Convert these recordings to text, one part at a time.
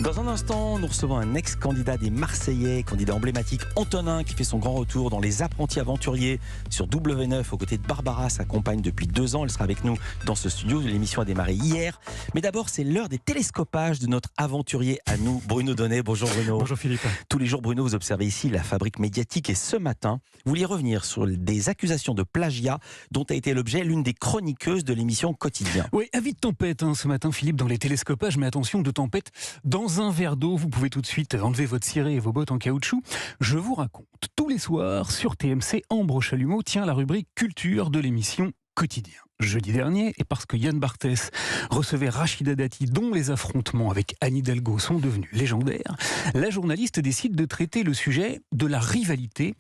Dans un instant, nous recevons un ex-candidat des Marseillais, candidat emblématique Antonin, qui fait son grand retour dans Les Apprentis Aventuriers sur W9 aux côtés de Barbara, sa compagne depuis 2 ans. Elle sera avec nous dans ce studio. L'émission a démarré hier. Mais d'abord, c'est l'heure des télescopages de notre aventurier à nous, Bruno Donnet. Bonjour Bruno. Bonjour Philippe. Tous les jours, Bruno, vous observez ici la fabrique médiatique et ce matin, vous vouliez revenir sur des accusations de plagiat dont a été l'objet l'une des chroniqueuses de l'émission Quotidien. Oui, avis de tempête ce matin Philippe dans les télescopages, mais attention, de tempête dans un verre d'eau. Vous pouvez tout de suite enlever votre ciré et vos bottes en caoutchouc. Je vous raconte, tous les soirs sur TMC, Ambre Chalumeau tient la rubrique culture de l'émission Quotidien. Jeudi dernier, et parce que Yann Barthès recevait Rachida Dati, dont les affrontements avec Anne Hidalgo sont devenus légendaires, la journaliste décide de traiter le sujet de la rivalité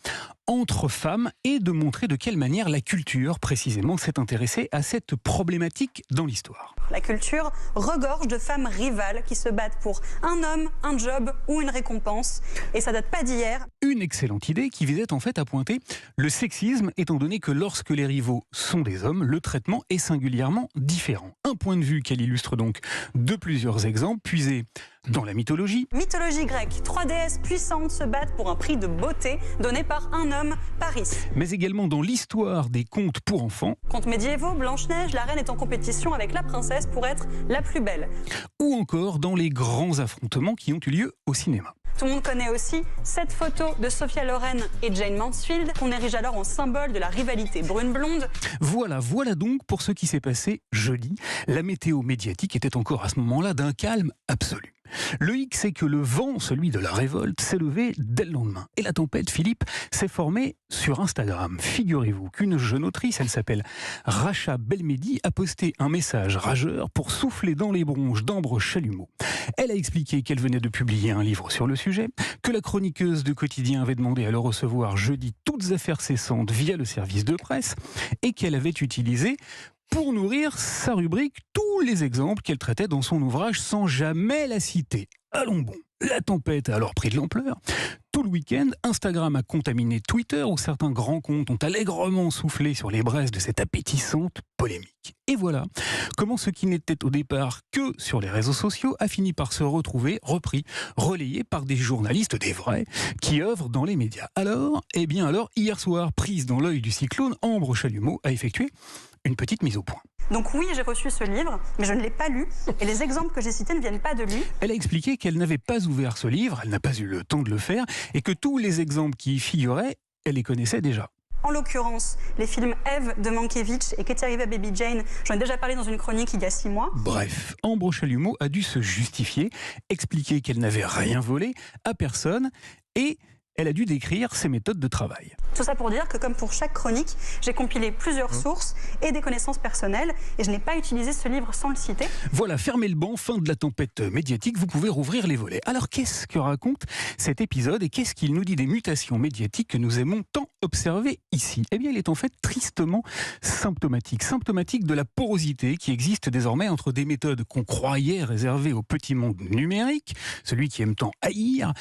entre femmes et de montrer de quelle manière la culture, précisément, s'est intéressée à cette problématique dans l'histoire. La culture regorge de femmes rivales qui se battent pour un homme, un job ou une récompense. Et ça date pas d'hier. Une excellente idée qui visait en fait à pointer le sexisme, étant donné que lorsque les rivaux sont des hommes, le traitement est singulièrement différent. Un point de vue qu'elle illustre donc de plusieurs exemples puisés dans la mythologie. Mythologie grecque, 3 déesses puissantes se battent pour un prix de beauté donné par un homme, Paris. Mais également dans l'histoire des contes pour enfants. Contes médiévaux, Blanche-Neige, la reine est en compétition avec la princesse pour être la plus belle. Ou encore dans les grands affrontements qui ont eu lieu au cinéma. Tout le monde connaît aussi cette photo de Sophia Loren et Jane Mansfield, qu'on érige alors en symbole de la rivalité brune-blonde. Voilà donc pour ce qui s'est passé jeudi. La météo médiatique était encore à ce moment-là d'un calme absolu. Le hic, c'est que le vent, celui de la révolte, s'est levé dès le lendemain. Et la tempête, Philippe, s'est formée sur Instagram. Figurez-vous qu'une jeune autrice, elle s'appelle Racha Belmedi, a posté un message rageur pour souffler dans les bronches d'Ambre Chalumeau. Elle a expliqué qu'elle venait de publier un livre sur le sujet, que la chroniqueuse de Quotidien avait demandé à le recevoir jeudi toutes affaires cessantes via le service de presse et qu'elle avait utilisé pour nourrir sa rubrique tous les exemples qu'elle traitait dans son ouvrage sans jamais la citer. Allons bon, la tempête a alors pris de l'ampleur. Tout le week-end, Instagram a contaminé Twitter où certains grands comptes ont allègrement soufflé sur les braises de cette appétissante polémique. Et voilà comment ce qui n'était au départ que sur les réseaux sociaux a fini par se retrouver repris, relayé par des journalistes, des vrais, qui œuvrent dans les médias. Alors, hier soir, prise dans l'œil du cyclone, Ambre Chalumeau a effectué une petite mise au point. Donc oui, j'ai reçu ce livre, mais je ne l'ai pas lu, et les exemples que j'ai cités ne viennent pas de lui. Elle a expliqué qu'elle n'avait pas ouvert ce livre, elle n'a pas eu le temps de le faire, et que tous les exemples qui y figuraient, elle les connaissait déjà. En l'occurrence, les films Eve de Mankiewicz et Qu'est arrivé à Baby Jane, j'en ai déjà parlé dans une chronique il y a 6 mois. Bref, Ambre Chalumeau a dû se justifier, expliquer qu'elle n'avait rien volé à personne, et elle a dû décrire ses méthodes de travail. Tout ça pour dire que comme pour chaque chronique, j'ai compilé plusieurs sources et des connaissances personnelles et je n'ai pas utilisé ce livre sans le citer. Voilà, fermez le banc, fin de la tempête médiatique, vous pouvez rouvrir les volets. Alors qu'est-ce que raconte cet épisode et qu'est-ce qu'il nous dit des mutations médiatiques que nous aimons tant observer ici? Eh bien, il est en fait tristement symptomatique de la porosité qui existe désormais entre des méthodes qu'on croyait réservées au petit monde numérique, celui qui aime tant haïr,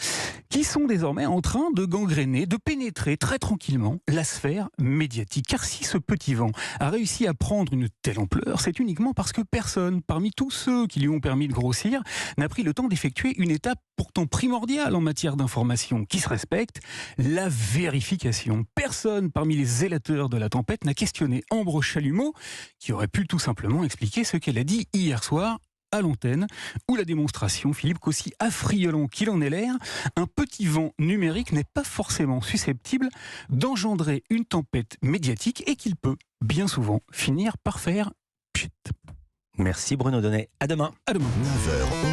qui sont désormais en train de gangréner, de pénétrer très tranquillement la sphère médiatique. Car si ce petit vent a réussi à prendre une telle ampleur, c'est uniquement parce que personne, parmi tous ceux qui lui ont permis de grossir, n'a pris le temps d'effectuer une étape pourtant primordiale en matière d'information qui se respecte, la vérification. Personne parmi les zélateurs de la tempête n'a questionné Ambre Chalumeau, qui aurait pu tout simplement expliquer ce qu'elle a dit hier soir à l'antenne, où la démonstration, Philippe, qu'aussi affriolant qu'il en ait l'air, un petit vent numérique n'est pas forcément susceptible d'engendrer une tempête médiatique et qu'il peut, bien souvent, finir par faire pchit. Merci Bruno Donnet. À demain. À demain. 9h,